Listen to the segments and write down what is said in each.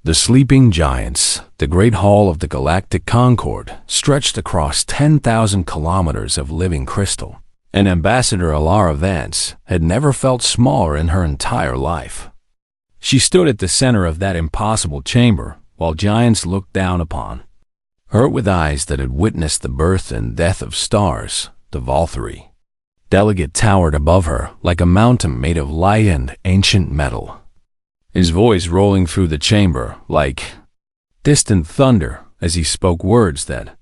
The sleeping giants, the great hall of the Galactic Concord, stretched across 10,000 kilometers of living crystal, and Ambassador Alara Vance had never felt smaller in her entire life. She stood at the center of that impossible chamber, while giants looked down upon her with eyes that had witnessed the birth and death of stars. The Valkyrie delegate towered above her like a mountain made of light and ancient metal, his voice rolling through the chamber like distant thunder as he spoke words that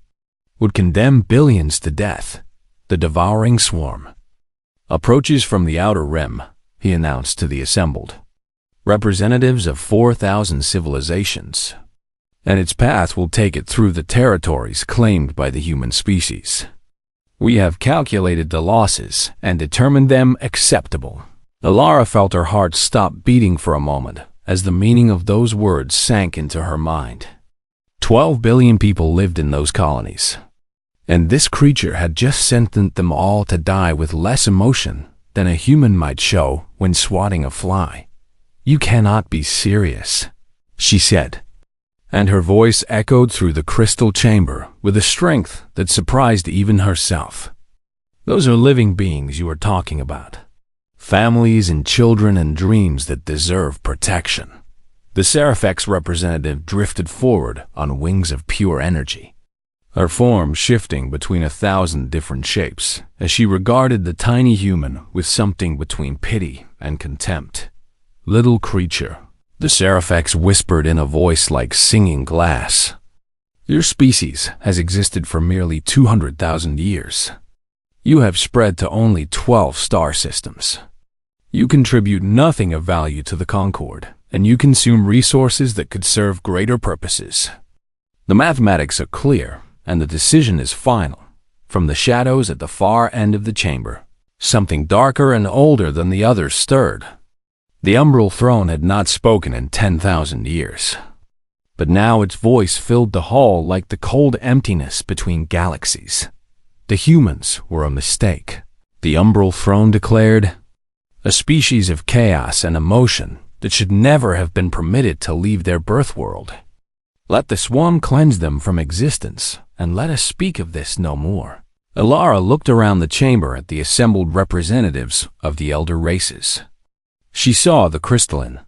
would condemn billions to death. The devouring swarm approaches from the outer rim, he announced to the assembled representatives of 4,000 civilizations, and its path will take it through the territories claimed by the human species. We have calculated the losses and determined them acceptable. Alara felt her heart stop beating for a moment as the meaning of those words sank into her mind. 12 billion people lived in those colonies, and this creature had just sentenced them all to die with less emotion than a human might show when swatting a fly. "You cannot be serious," she said, and her voice echoed through the crystal chamber with a strength that surprised even herself. "Those are living beings you are talking about. Families and children and dreams that deserve protection." The Seraphec's representative drifted forward on wings of pure energy, her form shifting between 1,000 different shapes as she regarded the tiny human with something between pity and contempt. "Little creature," the Seraphex whispered in a voice like singing glass, "your species has existed for merely 200,000 years. You have spread to only 12 star systems. You contribute nothing of value to the Concord, and you consume resources that could serve greater purposes. The mathematics are clear, and the decision is final." From the shadows at the far end of the chamber, something darker and older than the others stirred. The umbral throne had not spoken in 10,000 years, but now its voice filled the hall like the cold emptiness between galaxies. The humans were a mistake, the umbral throne declared, a species of chaos and emotion that should never have been permitted to leave their birth world. Let the swarm cleanse them from existence, and let us speak of this no more. Alara looked around the chamber at the assembled representatives of the elder races. She saw the crystalline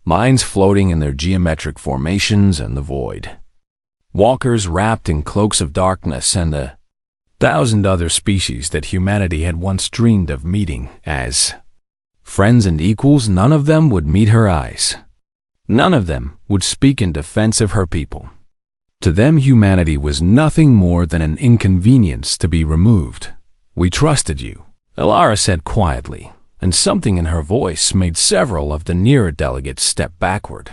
minds floating in their geometric formations and the void, walkers wrapped in cloaks of darkness, and 1,000 other species that humanity had once dreamed of meeting as friends and equals. None of them would meet her eyes. None of them would speak in defense of her people. To them, humanity was nothing more than an inconvenience to be removed. "We trusted you," Alara said quietly, and something in her voice made several of the nearer delegates step backward.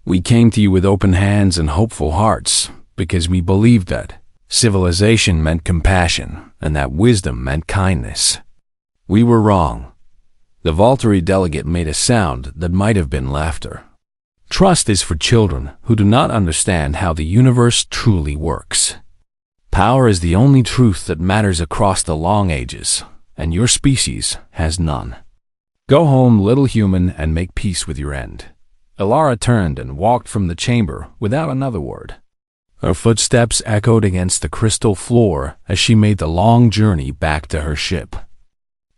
"We came to you with open hands and hopeful hearts because we believed that civilization meant compassion and that wisdom meant kindness. We were wrong." The Valkyrie delegate made a sound that might have been laughter. "Trust is for children who do not understand how the universe truly works. Power is the only truth that matters across the long ages, and your species has none. Go home, little human, and make peace with your end." Alara turned and walked from the chamber without another word. Her footsteps echoed against the crystal floor as she made the long journey back to her ship.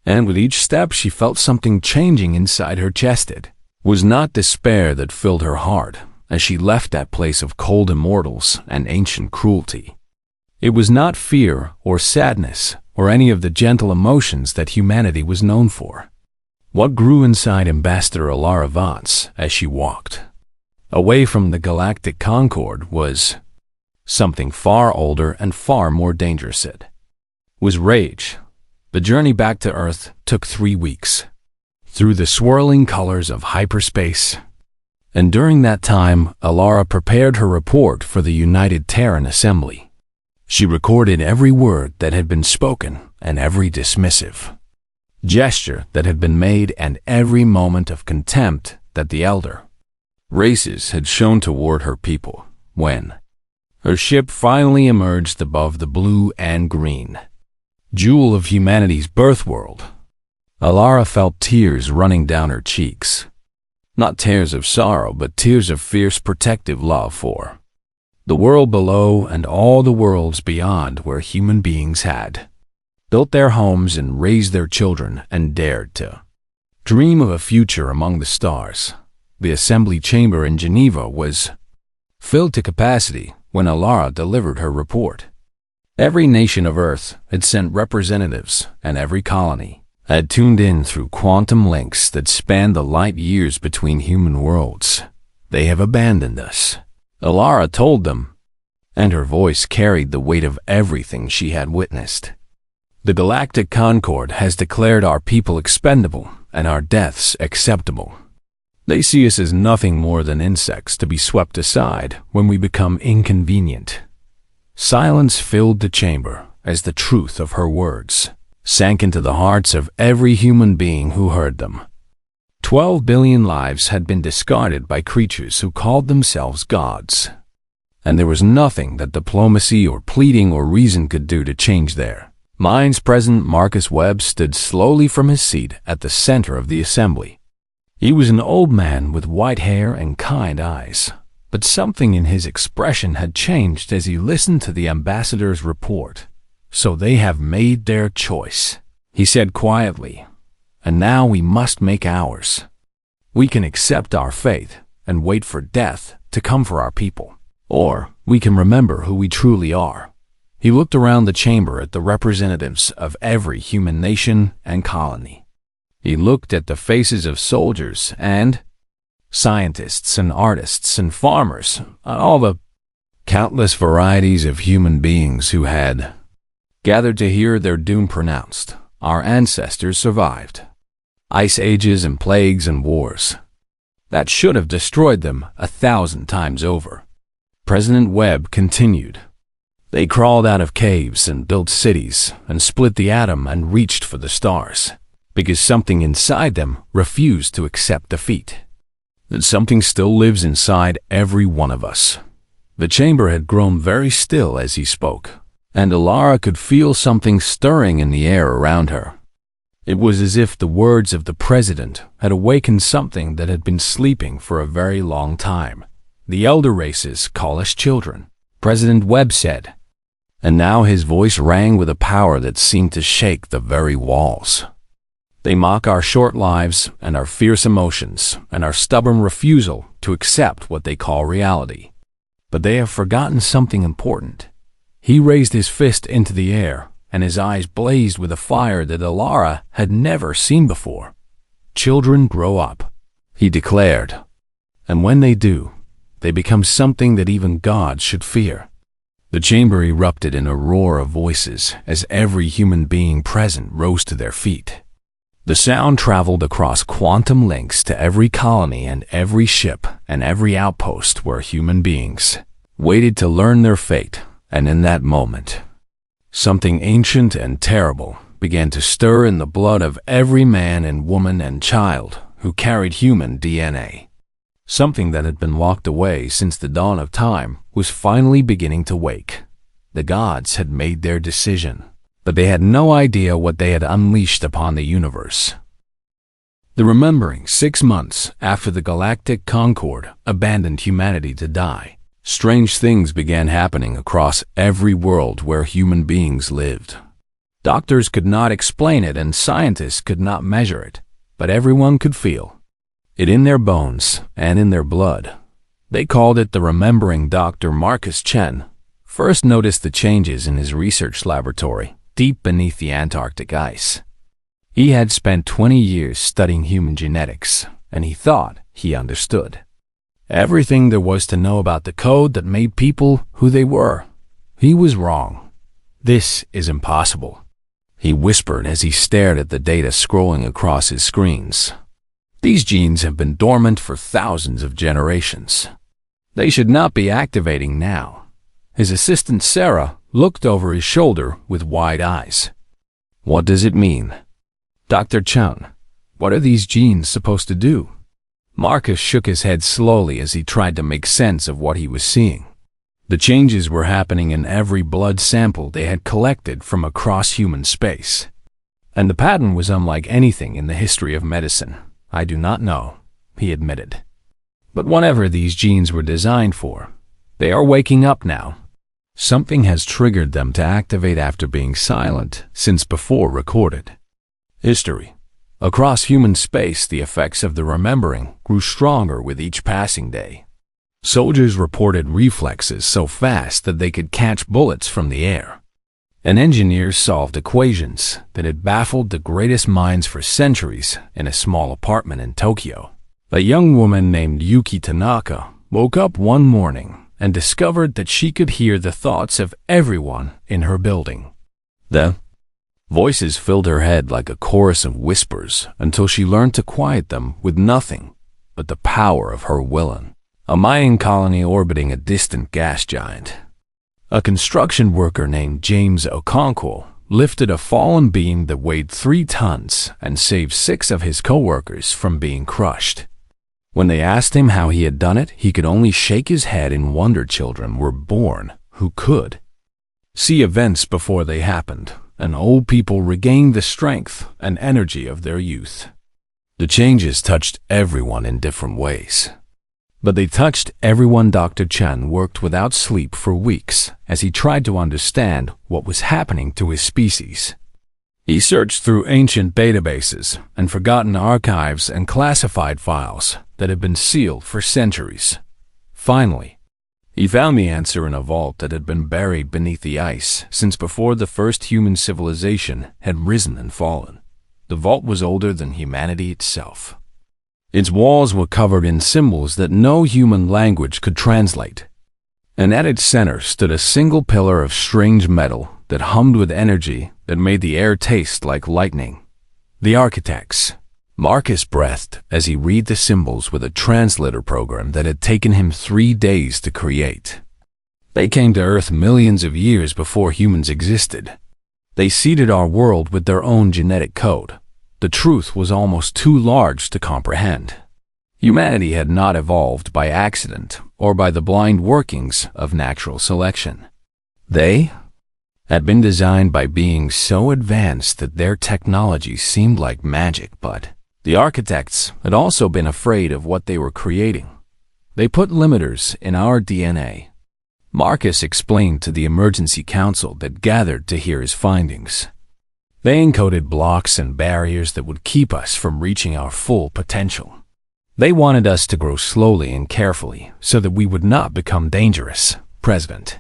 And with each step she felt something changing inside her chest. It was not despair that filled her heart as she left that place of cold immortals and ancient cruelty. It was not fear or sadness or any of the gentle emotions that humanity was known for. What grew inside Ambassador Alara Vance as she walked away from the Galactic Concord was something far older and far more dangerous. It was rage. The journey back to Earth took 3 weeks, through the swirling colors of hyperspace, and during that time Alara prepared her report for the United Terran Assembly. She recorded every word that had been spoken and every dismissive gesture that had been made and every moment of contempt that the elder races had shown toward her people. When her ship finally emerged above the blue and green jewel of humanity's birth world, Alara felt tears running down her cheeks. Not tears of sorrow, but tears of fierce protective love for the world below and all the worlds beyond where human beings had built their homes and raised their children and dared to dream of a future among the stars. The assembly chamber in Geneva was filled to capacity when Alara delivered her report. Every nation of Earth had sent representatives, and every colony had tuned in through quantum links that spanned the light years between human worlds. They have abandoned us, Alara told them, and her voice carried the weight of everything she had witnessed. The Galactic Concord has declared our people expendable and our deaths acceptable. They see us as nothing more than insects to be swept aside when we become inconvenient. Silence filled the chamber as the truth of her words sank into the hearts of every human being who heard them. 12 billion lives had been discarded by creatures who called themselves gods, and there was nothing that diplomacy or pleading or reason could do to change their minds. President Marcus Webb stood slowly from his seat at the center of the assembly. He was an old man with white hair and kind eyes, but something in his expression had changed as he listened to the ambassador's report. So they have made their choice, he said quietly, and now we must make ours. We can accept our fate and wait for death to come for our people, or we can remember who we truly are. He looked around the chamber at the representatives of every human nation and colony. He looked at the faces of soldiers and scientists and artists and farmers, all the countless varieties of human beings who had gathered to hear their doom pronounced. Our ancestors survived ice ages and plagues and wars that should have destroyed them 1,000 times over. President Webb continued. They crawled out of caves and built cities and split the atom and reached for the stars because something inside them refused to accept defeat. That something still lives inside every one of us. The chamber had grown very still as he spoke, and Alara could feel something stirring in the air around her. It was as if the words of the president had awakened something that had been sleeping for a very long time. The elder races call us children, President Webb said, and now his voice rang with a power that seemed to shake the very walls. They mock our short lives and our fierce emotions and our stubborn refusal to accept what they call reality. But they have forgotten something important. He raised his fist into the air, and his eyes blazed with a fire that Alara had never seen before. Children grow up, he declared, and when they do, they become something that even gods should fear. The chamber erupted in a roar of voices as every human being present rose to their feet. The sound traveled across quantum links to every colony and every ship and every outpost where human beings waited to learn their fate, and in that moment, something ancient and terrible began to stir in the blood of every man and woman and child who carried human DNA. Something that had been locked away since the dawn of time was finally beginning to wake. The gods had made their decision, but they had no idea what they had unleashed upon the universe. The remembering 6 months after the Galactic Concord abandoned humanity to die, strange things began happening across every world where human beings lived. Doctors could not explain it and scientists could not measure it, but everyone could feel it in their bones and in their blood. They called it the remembering. Dr. Marcus Chen first noticed the changes in his research laboratory deep beneath the Antarctic ice. He had spent 20 years studying human genetics, and he thought he understood everything there was to know about the code that made people who they were. He was wrong. This is impossible, he whispered as he stared at the data scrolling across his screens. These genes have been dormant for thousands of generations. They should not be activating now. His assistant Sarah looked over his shoulder with wide eyes. What does it mean? Dr. Chen, what are these genes supposed to do? Marcus shook his head slowly as he tried to make sense of what he was seeing. The changes were happening in every blood sample they had collected from across human space. And the pattern was unlike anything in the history of medicine. I do not know, he admitted. But whatever these genes were designed for, they are waking up now. Something has triggered them to activate after being silent since before recorded. History. Across human space, the effects of the remembering grew stronger with each passing day. Soldiers reported reflexes so fast that they could catch bullets from the air. And engineers solved equations that had baffled the greatest minds for centuries in a small apartment in Tokyo. A young woman named Yuki Tanaka woke up one morning and discovered that she could hear the thoughts of everyone in her building. The voices filled her head like a chorus of whispers until she learned to quiet them with nothing but the power of her will. A Mayan colony orbiting a distant gas giant. A construction worker named James Okonkwo lifted a fallen beam that weighed 3 tons and saved 6 of his co-workers from being crushed. When they asked him how he had done it, he could only shake his head and wonder children were born who could see events before they happened, and old people regained the strength and energy of their youth. The changes touched everyone in different ways. But they touched everyone. Dr. Chen worked without sleep for weeks as he tried to understand what was happening to his species. He searched through ancient databases and forgotten archives and classified files that had been sealed for centuries. Finally, he found the answer in a vault that had been buried beneath the ice since before the first human civilization had risen and fallen. The vault was older than humanity itself. Its walls were covered in symbols that no human language could translate. And at its center stood a single pillar of strange metal that hummed with energy that made the air taste like lightning. The architects. Marcus breathed as he read the symbols with a translator program that had taken him 3 days to create. They came to Earth millions of years before humans existed. They seeded our world with their own genetic code. The truth was almost too large to comprehend. Humanity had not evolved by accident or by the blind workings of natural selection. They had been designed by beings so advanced that their technology seemed like magic, but the architects had also been afraid of what they were creating. They put limiters in our DNA. Marcus explained to the emergency council that gathered to hear his findings. They encoded blocks and barriers that would keep us from reaching our full potential. They wanted us to grow slowly and carefully so that we would not become dangerous. President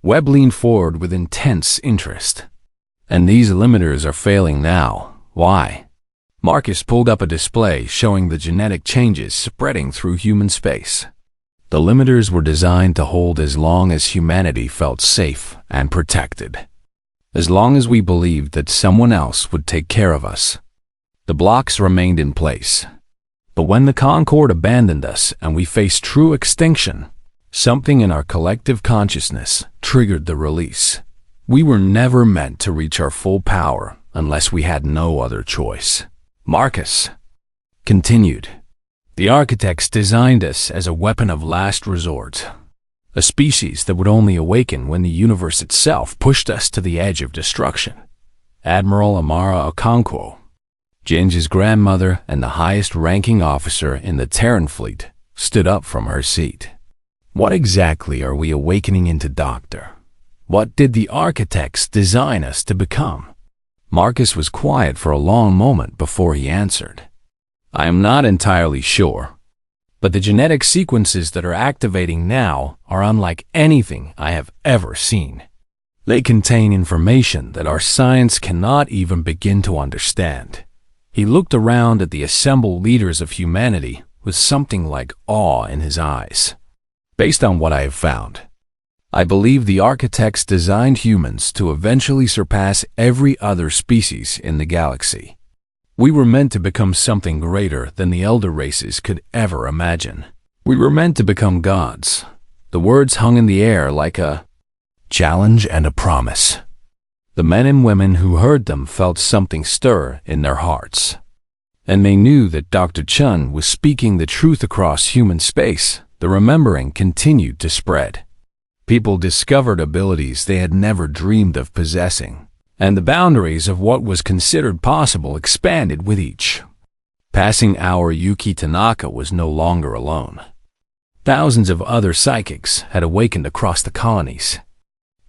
Webb leaned forward with intense interest. And these limiters are failing now. Why? Marcus pulled up a display showing the genetic changes spreading through human space. The limiters were designed to hold as long as humanity felt safe and protected. As long as we believed that someone else would take care of us. The blocks remained in place. But when the Concorde abandoned us and we faced true extinction, something in our collective consciousness triggered the release. We were never meant to reach our full power unless we had no other choice. Marcus continued. The architects designed us as a weapon of last resort. A species that would only awaken when the universe itself pushed us to the edge of destruction. Admiral Amara Okonkwo, Ginger's grandmother and the highest-ranking officer in the Terran fleet, stood up from her seat. What exactly are we awakening into, Doctor? What did the architects design us to become? Marcus was quiet for a long moment before he answered. I am not entirely sure. But the genetic sequences that are activating now are unlike anything I have ever seen. They contain information that our science cannot even begin to understand. He looked around at the assembled leaders of humanity with something like awe in his eyes. Based on what I have found, I believe the architects designed humans to eventually surpass every other species in the galaxy. We were meant to become something greater than the elder races could ever imagine. We were meant to become gods. The words hung in the air like a challenge and a promise. The men and women who heard them felt something stir in their hearts. And they knew that Dr. Chen was speaking the truth across human space. The remembering continued to spread. People discovered abilities they had never dreamed of possessing. And the boundaries of what was considered possible expanded with each Passing hour Yuki Tanaka was no longer alone. Thousands of other psychics had awakened across the colonies,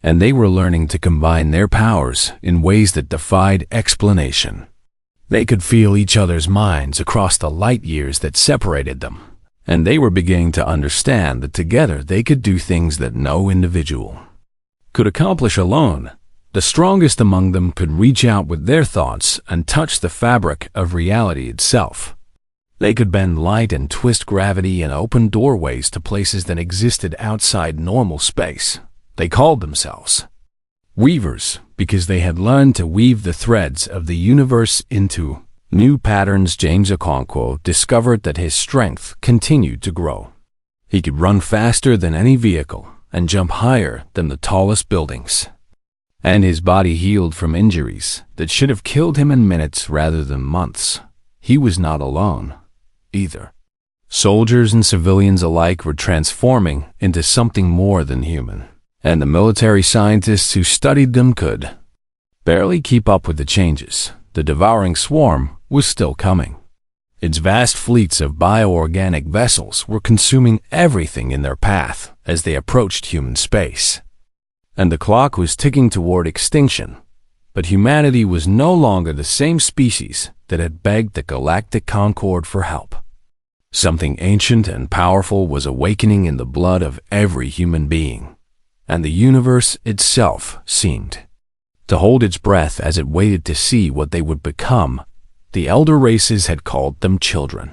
and they were learning to combine their powers in ways that defied explanation. They could feel each other's minds across the light years that separated them, and they were beginning to understand that together they could do things that no individual could accomplish alone. The strongest among them could reach out with their thoughts and touch the fabric of reality itself. They could bend light and twist gravity and open doorways to places that existed outside normal space. They called themselves weavers because they had learned to weave the threads of the universe into new patterns. James Okonkwo discovered that his strength continued to grow. He could run faster than any vehicle and jump higher than the tallest buildings. And his body healed from injuries that should have killed him in minutes rather than months. He was not alone, either. Soldiers and civilians alike were transforming into something more than human, and the military scientists who studied them could barely keep up with the changes. The devouring swarm was still coming. Its vast fleets of bioorganic vessels were consuming everything in their path as they approached human space. And the clock was ticking toward extinction, but humanity was no longer the same species that had begged the Galactic Concord for help. Something ancient and powerful was awakening in the blood of every human being, and the universe itself seemed to hold its breath as it waited to see what they would become. The elder races had called them children.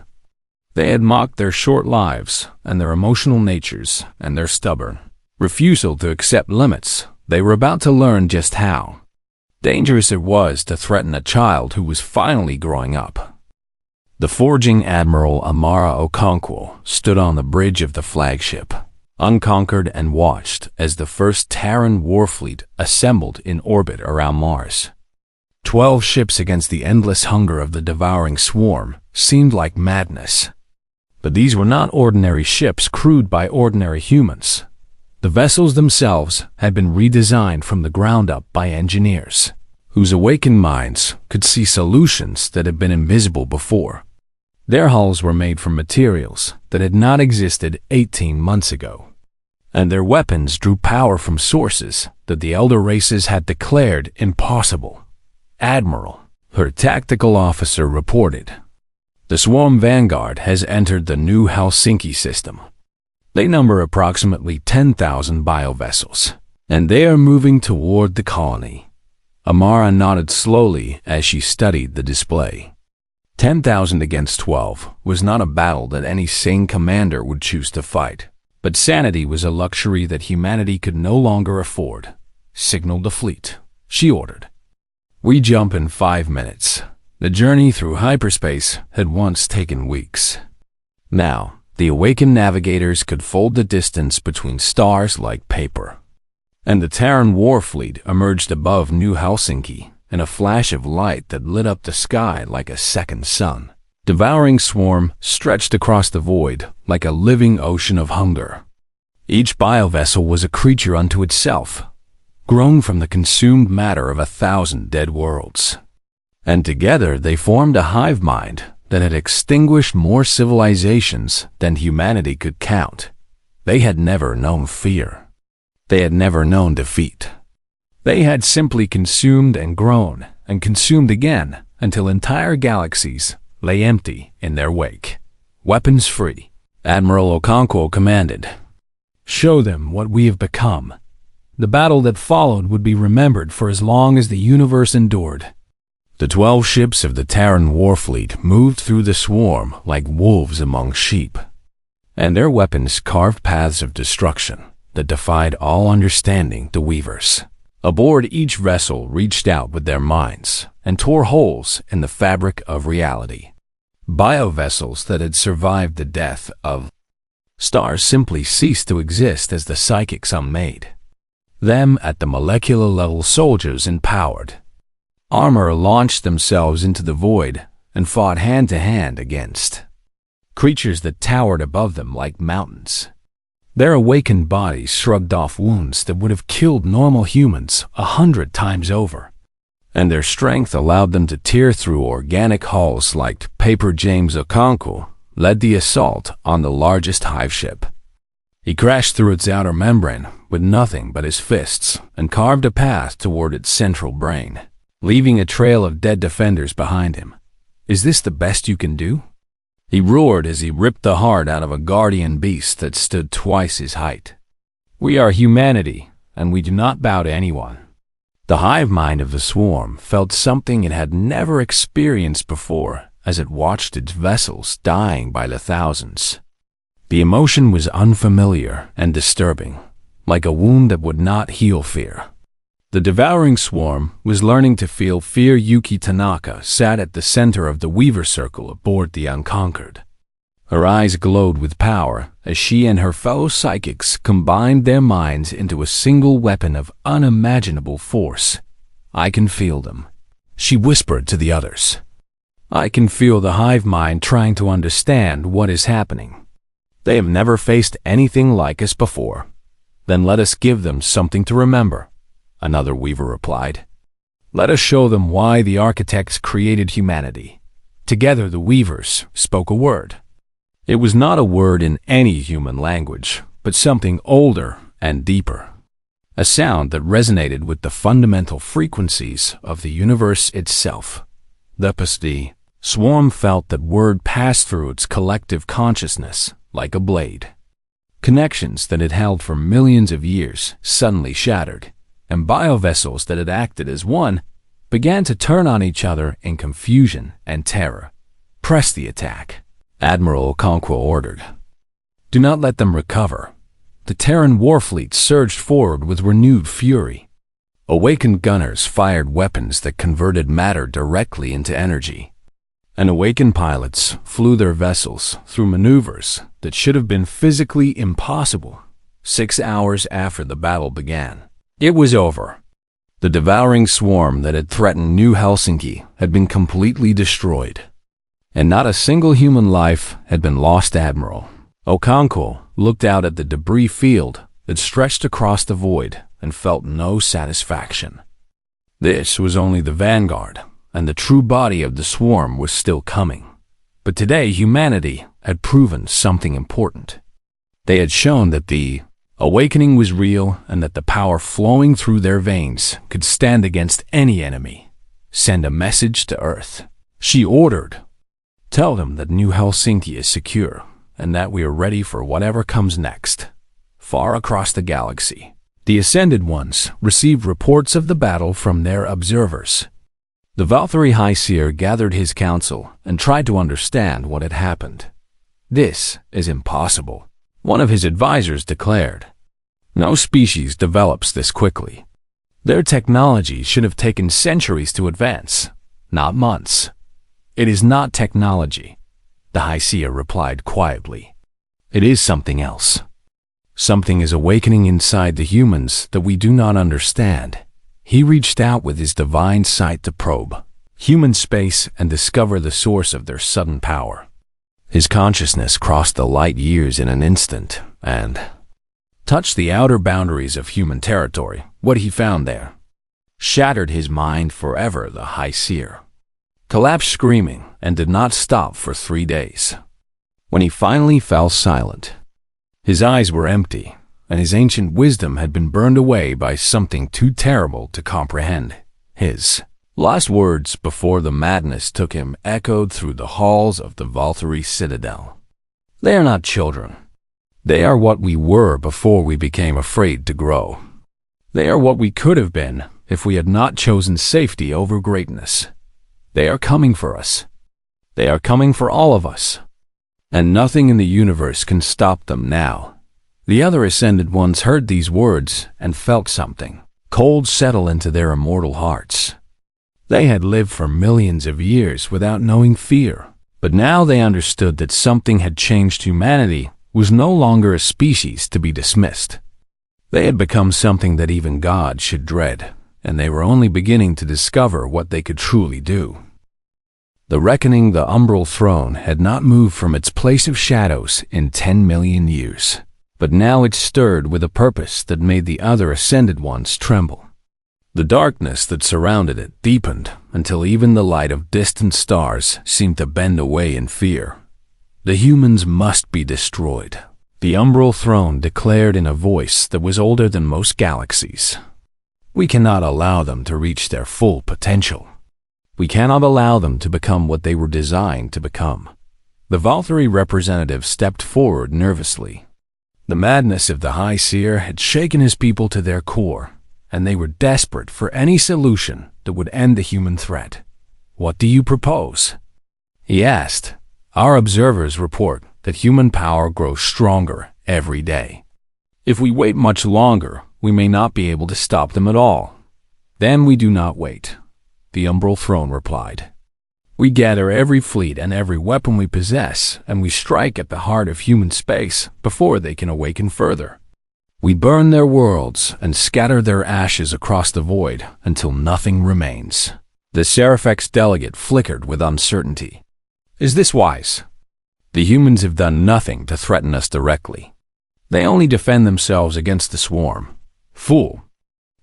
They had mocked their short lives and their emotional natures and their stubborn refusal to accept limits. They were about to learn just how dangerous it was to threaten a child who was finally growing up. The forging Admiral Amara Okonkwo stood on the bridge of the flagship, unconquered, and watched as the first Terran warfleet assembled in orbit around Mars. 12 ships against the endless hunger of the devouring swarm seemed like madness. But these were not ordinary ships crewed by ordinary humans. The vessels themselves had been redesigned from the ground up by engineers, whose awakened minds could see solutions that had been invisible before. Their hulls were made from materials that had not existed 18 months ago, and their weapons drew power from sources that the elder races had declared impossible. Admiral, her tactical officer, reported, "The Swarm Vanguard has entered the new Helsinki system. They number approximately 10,000 biovessels, and they are moving toward the colony." Amara nodded slowly as she studied the display. 10,000 against 12 was not a battle that any sane commander would choose to fight, but sanity was a luxury that humanity could no longer afford. "Signal the fleet," she ordered. "We jump in 5 minutes." The journey through hyperspace had once taken weeks. Now, the awakened navigators could fold the distance between stars like paper. And the Terran warfleet emerged above New Helsinki in a flash of light that lit up the sky like a second sun. Devouring swarm stretched across the void like a living ocean of hunger. Each biovessel was a creature unto itself, grown from the consumed matter of 1,000 dead worlds. And together they formed a hive mind that had extinguished more civilizations than humanity could count. They had never known fear. They had never known defeat. They had simply consumed and grown and consumed again until entire galaxies lay empty in their wake. "Weapons free," Admiral Okonkwo commanded. "Show them what we have become." The battle that followed would be remembered for as long as the universe endured. The 12 ships of the Terran warfleet moved through the swarm like wolves among sheep, and their weapons carved paths of destruction that defied all understanding. The weavers aboard each vessel reached out with their minds and tore holes in the fabric of reality. Biovessels that had survived the death of stars simply ceased to exist as the psychics unmade them at the molecular level. Soldiers empowered armor launched themselves into the void and fought hand-to-hand against creatures that towered above them like mountains. Their awakened bodies shrugged off wounds that would have killed normal humans 100 times over. and their strength allowed them to tear through organic hulls like paper. James Okonkwo led the assault on the largest hive ship. He crashed through its outer membrane with nothing but his fists and carved a path toward its central brain, leaving a trail of dead defenders behind him. "Is this the best you can do?" he roared as he ripped the heart out of a guardian beast that stood twice his height. "We are humanity, and we do not bow to anyone." The hive mind of the swarm felt something it had never experienced before as it watched its vessels dying by the thousands. The emotion was unfamiliar and disturbing, like a wound that would not heal fear. The devouring swarm was learning to feel fear. Yuki Tanaka sat at the center of the Weaver Circle aboard the Unconquered. Her eyes glowed with power as she and her fellow psychics combined their minds into a single weapon of unimaginable force. "I can feel them," she whispered to the others. "I can feel the hive mind trying to understand what is happening. They have never faced anything like us before." "Then let us give them something to remember," another Weaver replied. "Let us show them why the architects created humanity." Together the Weavers spoke a word. It was not a word in any human language, but something older and deeper. A sound that resonated with the fundamental frequencies of the universe itself. The swarm felt that word passed through its collective consciousness like a blade. Connections that it held for millions of years suddenly shattered, and biovessels that had acted as one began to turn on each other in confusion and terror. "Press the attack," Admiral Okonkwo ordered. "Do not let them recover." The Terran warfleet surged forward with renewed fury. Awakened gunners fired weapons that converted matter directly into energy, and awakened pilots flew their vessels through maneuvers that should have been physically impossible. 6 hours after the battle began, it was over. The devouring swarm that had threatened New Helsinki had been completely destroyed, and not a single human life had been lost. Admiral Okonkwo looked out at the debris field that stretched across the void and felt no satisfaction. This was only the vanguard, and the true body of the swarm was still coming. But today humanity had proven something important. They had shown that the awakening was real and that the power flowing through their veins could stand against any enemy. "Send a message to Earth," she ordered. "Tell them that New Helsinki is secure and that we are ready for whatever comes next." Far across the galaxy, the Ascended Ones received reports of the battle from their observers. The Valkyrie High Seer gathered his council and tried to understand what had happened. "This is impossible," one of his advisors declared. "No species develops this quickly. Their technology should have taken centuries to advance, not months." "It is not technology," the High Seer replied quietly. "It is something else. Something is awakening inside the humans that we do not understand." He reached out with his divine sight to probe human space and discover the source of their sudden power. His consciousness crossed the light years in an instant and touched the outer boundaries of human territory. What he found there shattered his mind forever. The High Seer collapsed screaming and did not stop for 3 days. When he finally fell silent, his eyes were empty, and his ancient wisdom had been burned away by something too terrible to comprehend. His last words before the madness took him echoed through the halls of the Valkyrie Citadel. "They are not children. They are what we were before we became afraid to grow. They are what we could have been if we had not chosen safety over greatness. They are coming for us. They are coming for all of us. And nothing in the universe can stop them now." The other Ascended Ones heard these words and felt something cold settle into their immortal hearts. They had lived for millions of years without knowing fear, but now they understood that something had changed. Humanity was no longer a species to be dismissed. They had become something that even God should dread, and they were only beginning to discover what they could truly do. The reckoning, the umbral throne, had not moved from its place of shadows in 10 million years. But now it stirred with a purpose that made the other Ascended Ones tremble. The darkness that surrounded it deepened until even the light of distant stars seemed to bend away in fear. The humans must be destroyed, the umbral throne declared in a voice that was older than most galaxies. We cannot allow them to reach their full potential. We cannot allow them to become what they were designed to become. The Valkyrie representative stepped forward nervously. The madness of the High Seer had shaken his people to their core, and they were desperate for any solution that would end the human threat. "What do you propose?" he asked. "Our observers report that human power grows stronger every day. If we wait much longer, we may not be able to stop them at all." "Then we do not wait," the umbral throne replied. "We gather every fleet and every weapon we possess, and we strike at the heart of human space before they can awaken further. We burn their worlds and scatter their ashes across the void until nothing remains." The Seraphex delegate flickered with uncertainty. "Is this wise? The humans have done nothing to threaten us directly. They only defend themselves against the swarm." "Fool!"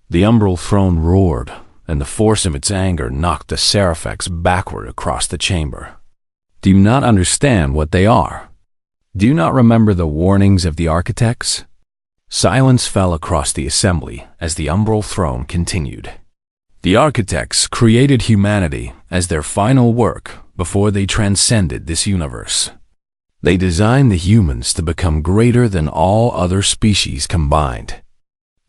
The umbral throne roared, and the force of its anger knocked the Seraphex backward across the chamber. "Do you not understand what they are? Do you not remember the warnings of the architects?" Silence fell across the assembly as the umbral throne continued. "The architects created humanity as their final work before they transcended this universe. They designed the humans to become greater than all other species combined.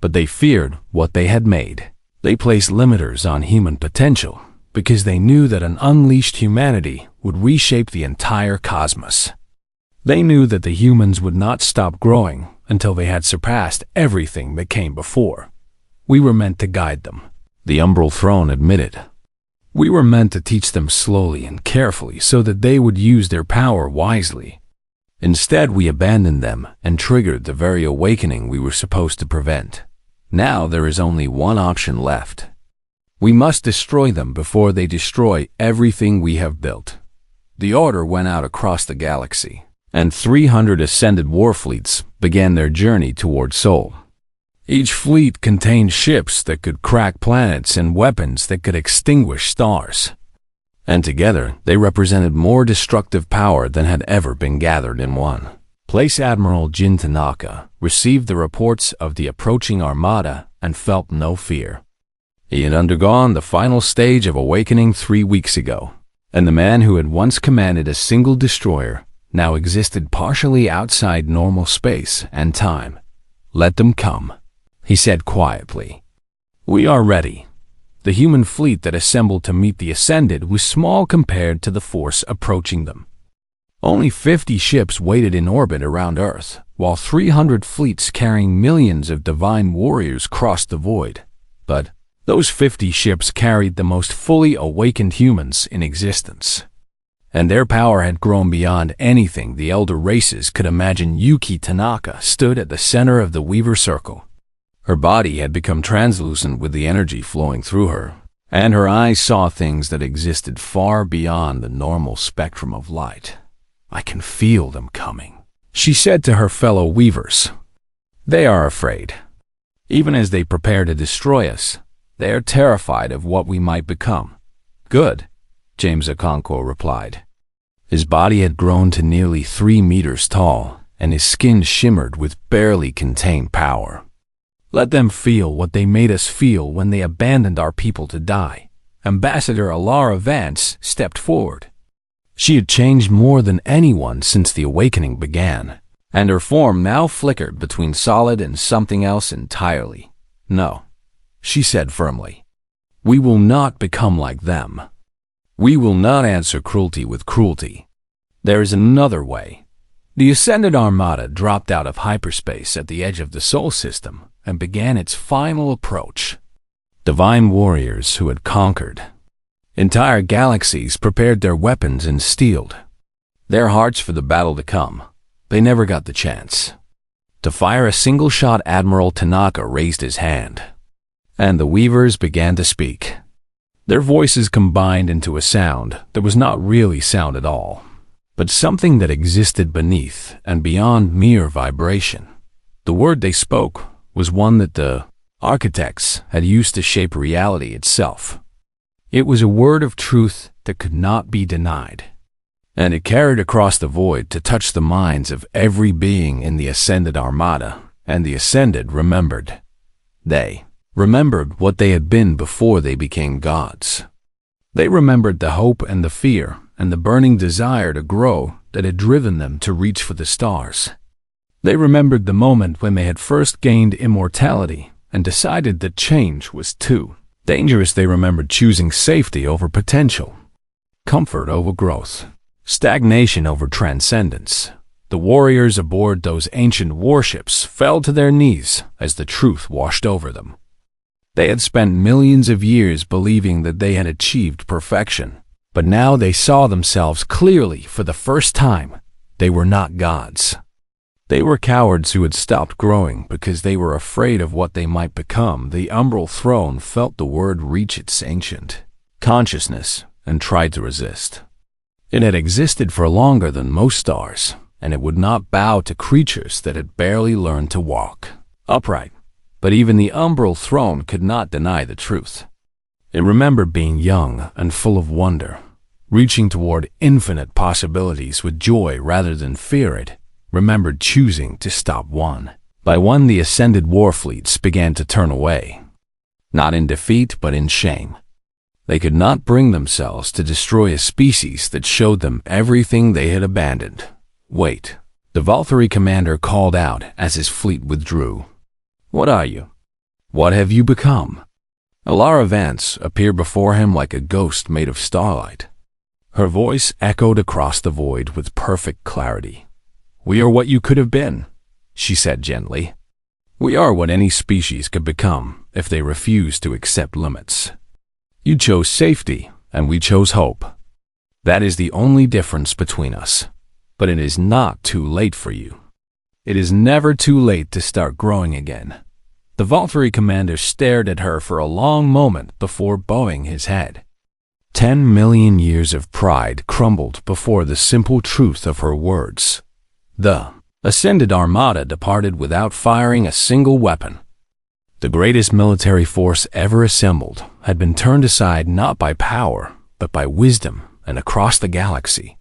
But they feared what they had made. They placed limiters on human potential because they knew that an unleashed humanity would reshape the entire cosmos. They knew that the humans would not stop growing until they had surpassed everything that came before. We were meant to guide them," the umbral throne admitted. "We were meant to teach them slowly and carefully so that they would use their power wisely. Instead, we abandoned them and triggered the very awakening we were supposed to prevent. Now there is only one option left. We must destroy them before they destroy everything we have built." The order went out across the galaxy, and 300 ascended war fleets began their journey toward Sol. Each fleet contained ships that could crack planets and weapons that could extinguish stars. And together, they represented more destructive power than had ever been gathered in one. Place Admiral Jin Tanaka received the reports of the approaching armada and felt no fear. He had undergone the final stage of awakening 3 weeks ago, and the man who had once commanded a single destroyer now existed partially outside normal space and time. "Let them come," he said quietly. "We are ready." The human fleet that assembled to meet the Ascended was small compared to the force approaching them. Only 50 ships waited in orbit around Earth, while 300 fleets carrying millions of divine warriors crossed the void. But those 50 ships carried the most fully awakened humans in existence. And their power had grown beyond anything the elder races could imagine. Yuki Tanaka stood at the center of the Weaver Circle. Her body had become translucent with the energy flowing through her, and her eyes saw things that existed far beyond the normal spectrum of light. "I can feel them coming," she said to her fellow weavers. "They are afraid. Even as they prepare to destroy us, they are terrified of what we might become." "Good," James Okonkwo replied. His body had grown to nearly 3 meters tall, and his skin shimmered with barely contained power. "Let them feel what they made us feel when they abandoned our people to die." Ambassador Alara Vance stepped forward. She had changed more than anyone since the awakening began, and her form now flickered between solid and something else entirely. "No," she said firmly. "We will not become like them. We will not answer cruelty with cruelty. There is another way." The Ascended Armada dropped out of hyperspace at the edge of the Sol system and began its final approach. Divine warriors who had conquered. Entire galaxies prepared their weapons and steeled their hearts for the battle to come. They never got the chance. To fire a single shot, Admiral Tanaka raised his hand, and the weavers began to speak. Their voices combined into a sound that was not really sound at all, but something that existed beneath and beyond mere vibration. The word they spoke was one that the architects had used to shape reality itself. It was a word of truth that could not be denied, and it carried across the void to touch the minds of every being in the Ascended Armada, and the Ascended remembered. They remembered what they had been before they became gods. They remembered the hope and the fear and the burning desire to grow that had driven them to reach for the stars. They remembered the moment when they had first gained immortality and decided that change was too dangerous. They remembered choosing safety over potential, comfort over growth, stagnation over transcendence. The warriors aboard those ancient warships fell to their knees as the truth washed over them. They had spent millions of years believing that they had achieved perfection, but now they saw themselves clearly for the first time. They were not gods. They were cowards who had stopped growing because they were afraid of what they might become. The umbral throne felt the word reach its ancient consciousness and tried to resist. It had existed for longer than most stars, and it would not bow to creatures that had barely learned to walk upright. But even the umbral throne could not deny the truth. It remembered being young and full of wonder, reaching toward infinite possibilities with joy rather than fear. It remembered choosing to stop one by one. The ascended war fleets began to turn away, not in defeat but in shame. They could not bring themselves to destroy a species that showed them everything they had abandoned. Wait, the Valkyrie commander called out as his fleet withdrew. What are you? What have you become? Alara Vance appeared before him like a ghost made of starlight. Her voice echoed across the void with perfect clarity. We are what you could have been, she said gently. We are what any species could become if they refuse to accept limits. You chose safety, and we chose hope. That is the only difference between us. But it is not too late for you. It is never too late to start growing again. The Valkyrie commander stared at her for a long moment before bowing his head. 10 million years of pride crumbled before the simple truth of her words. The Ascended Armada departed without firing a single weapon. The greatest military force ever assembled had been turned aside not by power, but by wisdom, and across the galaxy.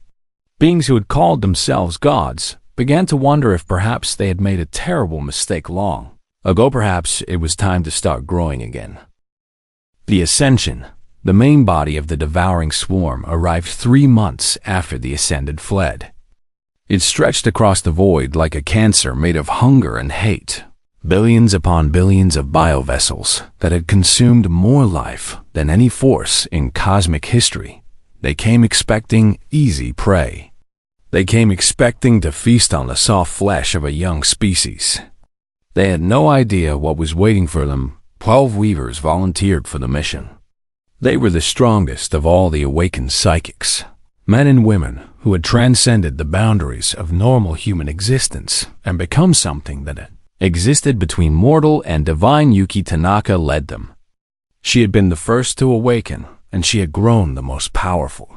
Beings who had called themselves gods began to wonder if perhaps they had made a terrible mistake long ago. Perhaps it was time to start growing again. The Ascension, the main body of the devouring swarm, arrived 3 months after the Ascended fled. It stretched across the void like a cancer made of hunger and hate. Billions upon billions of biovessels that had consumed more life than any force in cosmic history. They came expecting easy prey. They came expecting to feast on the soft flesh of a young species. They had no idea what was waiting for them. 12 weavers volunteered for the mission. They were the strongest of all the awakened psychics, men and women who had transcended the boundaries of normal human existence and become something that had existed between mortal and divine. Yuki Tanaka led them. She had been the first to awaken, and she had grown the most powerful.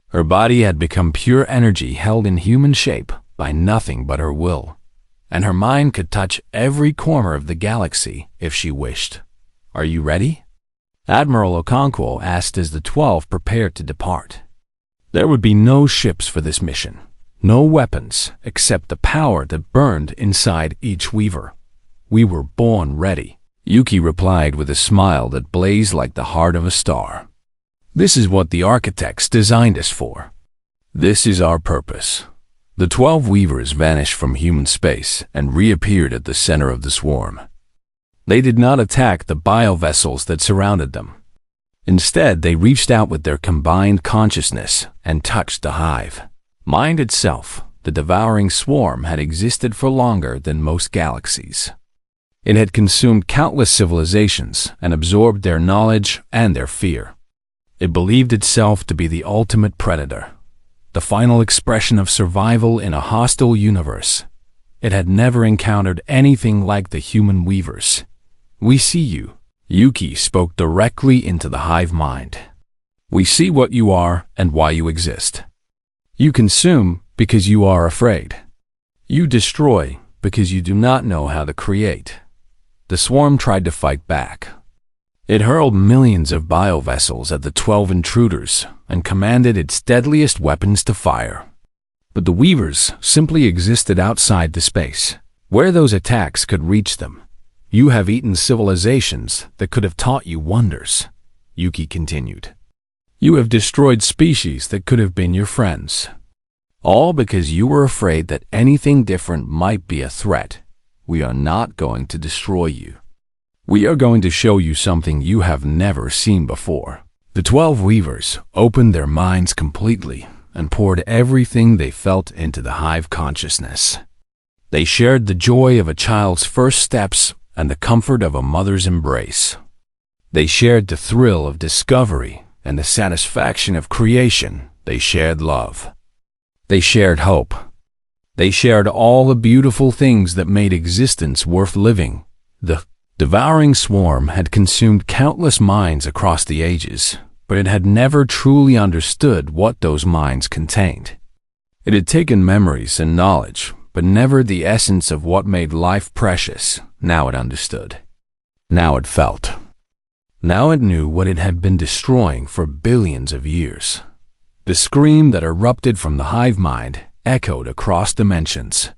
Her body had become pure energy held in human shape by nothing but her will, and her mind could touch every corner of the galaxy if she wished. Are you ready? Admiral Okonkwo asked as the 12 prepared to depart. There would be no ships for this mission, no weapons except the power that burned inside each weaver. We were born ready, Yuki replied with a smile that blazed like the heart of a star. This is what the architects designed us for. This is our purpose. The 12 weavers vanished from human space and reappeared at the center of the swarm. They did not attack the biovessels that surrounded them. Instead, they reached out with their combined consciousness and touched the hive. Mind itself, the devouring swarm, had existed for longer than most galaxies. It had consumed countless civilizations and absorbed their knowledge and their fear. It believed itself to be the ultimate predator, the final expression of survival in a hostile universe. It had never encountered anything like the human weavers. We see you. Yuki spoke directly into the hive mind. We see what you are and why you exist. You consume because you are afraid. You destroy because you do not know how to create. the swarm tried to fight back. It hurled millions of biovessels at the 12 intruders and commanded its deadliest weapons to fire. But the Weavers simply existed outside the space, where those attacks could reach them. You have eaten civilizations that could have taught you wonders, Yuki continued. You have destroyed species that could have been your friends. All because you were afraid that anything different might be a threat. We are not going to destroy you. We are going to show you something you have never seen before. The 12 Weavers opened their minds completely and poured everything they felt into the hive consciousness. They shared the joy of a child's first steps and the comfort of a mother's embrace. They shared the thrill of discovery and the satisfaction of creation. They shared love. They shared hope. They shared all the beautiful things that made existence worth living. The devouring swarm had consumed countless minds across the ages, but it had never truly understood what those minds contained. It had taken memories and knowledge, but never the essence of what made life precious. Now it understood. Now it felt. Now it knew what it had been destroying for billions of years. The scream that erupted from the hive mind echoed across dimensions.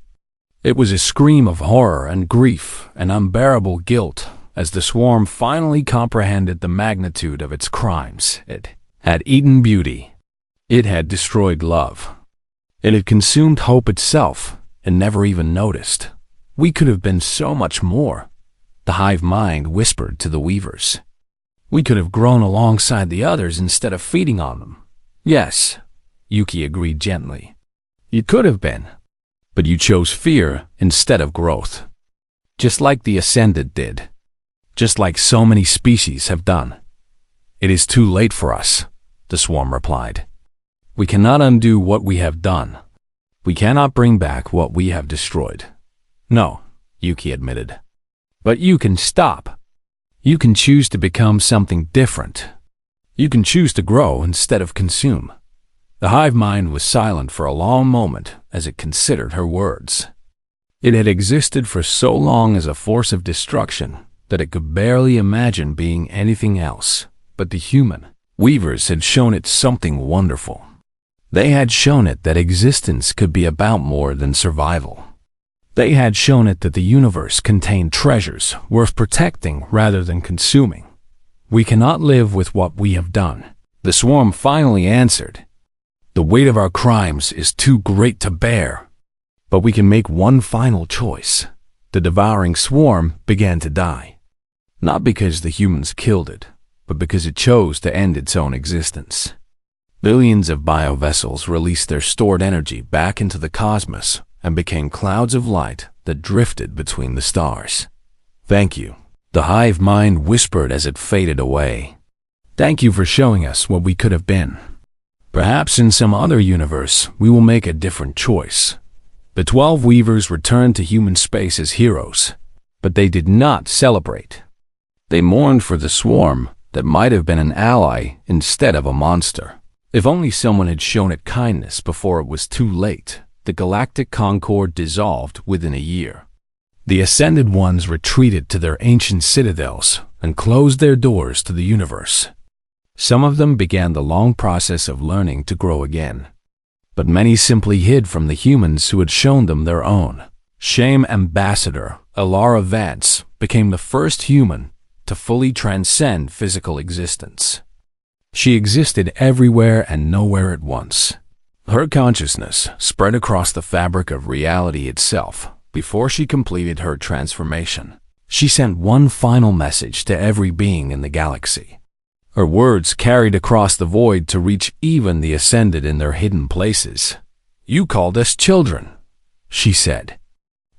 It was a scream of horror and grief and unbearable guilt as the swarm finally comprehended the magnitude of its crimes. It had eaten beauty. It had destroyed love. It had consumed hope itself and never even noticed. We could have been so much more, the hive mind whispered to the Weavers. We could have grown alongside the others instead of feeding on them. Yes, Yuki agreed gently. You could have been, but you chose fear instead of growth. Just like the Ascended did. Just like so many species have done. It is too late for us, the swarm replied. We cannot undo what we have done. We cannot bring back what we have destroyed. No, Yuki admitted. But you can stop. You can choose to become something different. You can choose to grow instead of consume. The hive mind was silent for a long moment as it considered her words. It had existed for so long as a force of destruction that it could barely imagine being anything else. But the human Weavers had shown it something wonderful. They had shown it that existence could be about more than survival. They had shown it that the universe contained treasures worth protecting rather than consuming. We cannot live with what we have done, the swarm finally answered. The weight of our crimes is too great to bear. But we can make one final choice. The devouring swarm began to die. Not because the humans killed it, but because it chose to end its own existence. Billions of biovessels released their stored energy back into the cosmos and became clouds of light that drifted between the stars. Thank you, the hive mind whispered as it faded away. Thank you for showing us what we could have been. Perhaps in some other universe, we will make a different choice. The 12 Weavers returned to human space as heroes, but they did not celebrate. They mourned for the swarm that might have been an ally instead of a monster. If only someone had shown it kindness before it was too late. The Galactic Concord dissolved within a year. The Ascended Ones retreated to their ancient citadels and closed their doors to the universe. Some of them began the long process of learning to grow again. But many simply hid from the humans who had shown them their own. Shame Ambassador Alara Vance became the first human to fully transcend physical existence. She existed everywhere and nowhere at once. Her consciousness spread across the fabric of reality itself. Before she completed her transformation, she sent one final message to every being in the galaxy. Her words carried across the void to reach even the Ascended in their hidden places. You called us children, she said.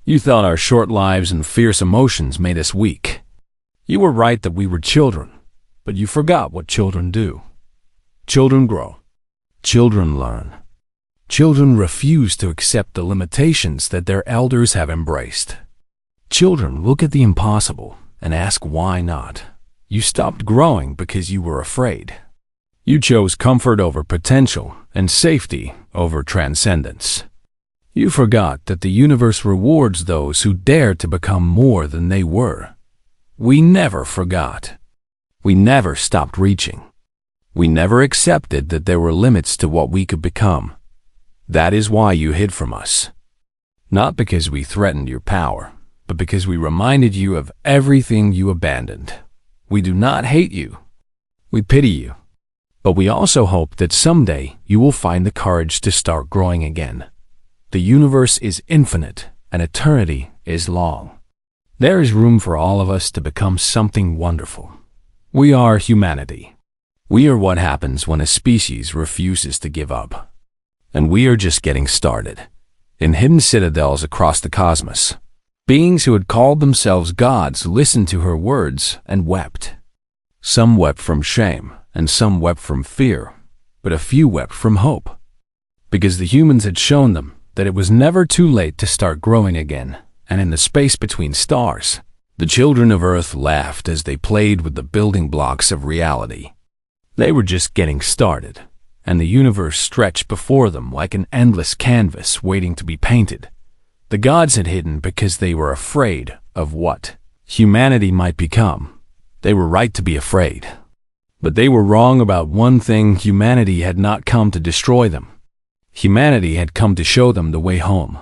You thought our short lives and fierce emotions made us weak. You were right that we were children, but you forgot what children do. Children grow. Children learn. Children refuse to accept the limitations that their elders have embraced. Children look at the impossible and ask why not. You stopped growing because you were afraid. You chose comfort over potential and safety over transcendence. You forgot that the universe rewards those who dare to become more than they were. We never forgot. We never stopped reaching. We never accepted that there were limits to what we could become. That is why you hid from us. Not because we threatened your power, but because we reminded you of everything you abandoned. We do not hate you. We pity you. But we also hope that someday you will find the courage to start growing again. The universe is infinite, and eternity is long. There is room for all of us to become something wonderful. We are humanity. We are what happens when a species refuses to give up. And we are just getting started. In hidden citadels across the cosmos, beings who had called themselves gods listened to her words and wept. Some wept from shame, and some wept from fear, but a few wept from hope. Because the humans had shown them that it was never too late to start growing again, and in the space between stars, the children of Earth laughed as they played with the building blocks of reality. They were just getting started, and the universe stretched before them like an endless canvas waiting to be painted. The gods had hidden because they were afraid of what humanity might become. They were right to be afraid. But they were wrong about one thing: humanity had not come to destroy them. Humanity had come to show them the way home.